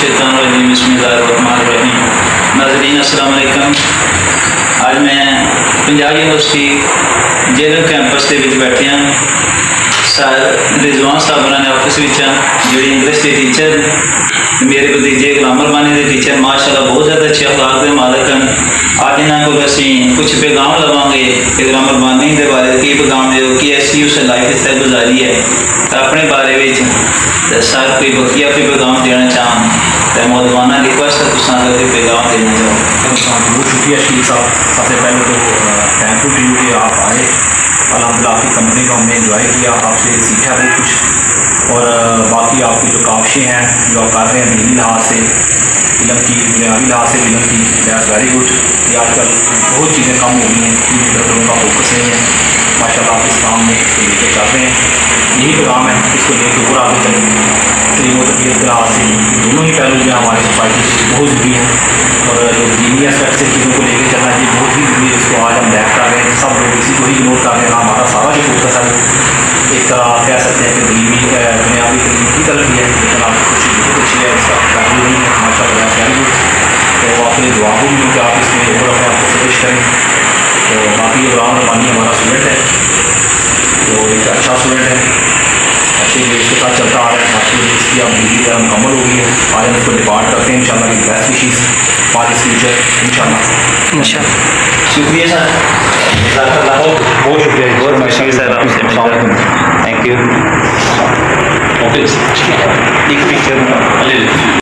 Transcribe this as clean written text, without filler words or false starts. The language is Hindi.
मिनश्शैतानिर्रजीम बिस्मिल्लाहिर्रहमानिर्रहीम। नाज़रीन अस्सलाम वालेकुम। आज मैं पंजाब यूनिवर्सिटी जेलर कैंपस के बैठे हैं। सर रिजवान साहब ने ऑफिस जी इंग्लिश के टीचर, मेरे भतीजे गुलाम रबानी के टीचर माशाअल्लाह बहुत ज़्यादा अच्छे अखलाक के मालिक हैं। आज इन्होंने को असी कुछ पैगाम लवांगे कि गुलाम रबानी के बारे की पैगाम दो कि ऐसी उस लाइफ इस तरह गुजारी है अपने बारे में सर कोई बकिया कोई पैगाम देना चाहें तो मौलवाना रिक्वेस्ट है तुम अगर पैगाम देना चाहो। बहुत शुक्रिया शकील साहब, सबसे पहले तो थैंक यू कि आप आए। अल्हम्दुलिल्लाह आपकी कंपनी को हमने इंजॉय किया, आपसे सीखा बहुत कुछ। और बाकी आपकी जो काविशें हैं जो आप कर रहे हैं दीनी लिहाज से, फिल्म की बुनियादी लिहाज से फिल्म की, दैट्स वेरी गुड। ये आजकल बहुत चीज़ें कम हो गई हैं, तरफ उनका फोकस नहीं है। माशाल्लाह आप इस काम में इसको लेकर चल रहे हैं, यही प्रोग्राम है, इसको लेकर और आगे चलेंगे। तरीम और तबीयत के लिहाज से दोनों ही पहलू जो हमारी सोसाइटी से बहुत ज़रूरी है। और जो दीनी एस्पेक्ट से चीज़ों को लेकर चलना ये बहुत ही ज़रूरी है, जिसको आज हम लैक कर रहे हैं। सब लोग इसी को ही इग्नोर कर रहे हैं। हमारा सारा जो फोकस है एक तरह आप कह सकते हैं कि दीनी दुनियावी तरीम की तरफ ही है, लेकिन आपकी कोशिश बहुत अच्छी है, इसका पहलू नहीं है। माशाल्लाह वेरी गुड। तो आपके दुआ भी कि आप इसमें और अपने आप को कोशिश करें। तो बाकी गुलाम रबानी हमारा स्टूडेंट है, तो एक अच्छा स्टूडेंट है, अच्छे ग्रेड के साथ चलता आ रहा है। बाकी इसकी अब डिग्री मुकम्मल हो गई है, आज हम इसको डिपार्ट करते हैं इंशाल्लाह की best wishes for this future इंशाल्लाह। शुक्रिया सर, बहुत शुक्रिया सर आपसे थैंक यू। ओके एक पिक्चर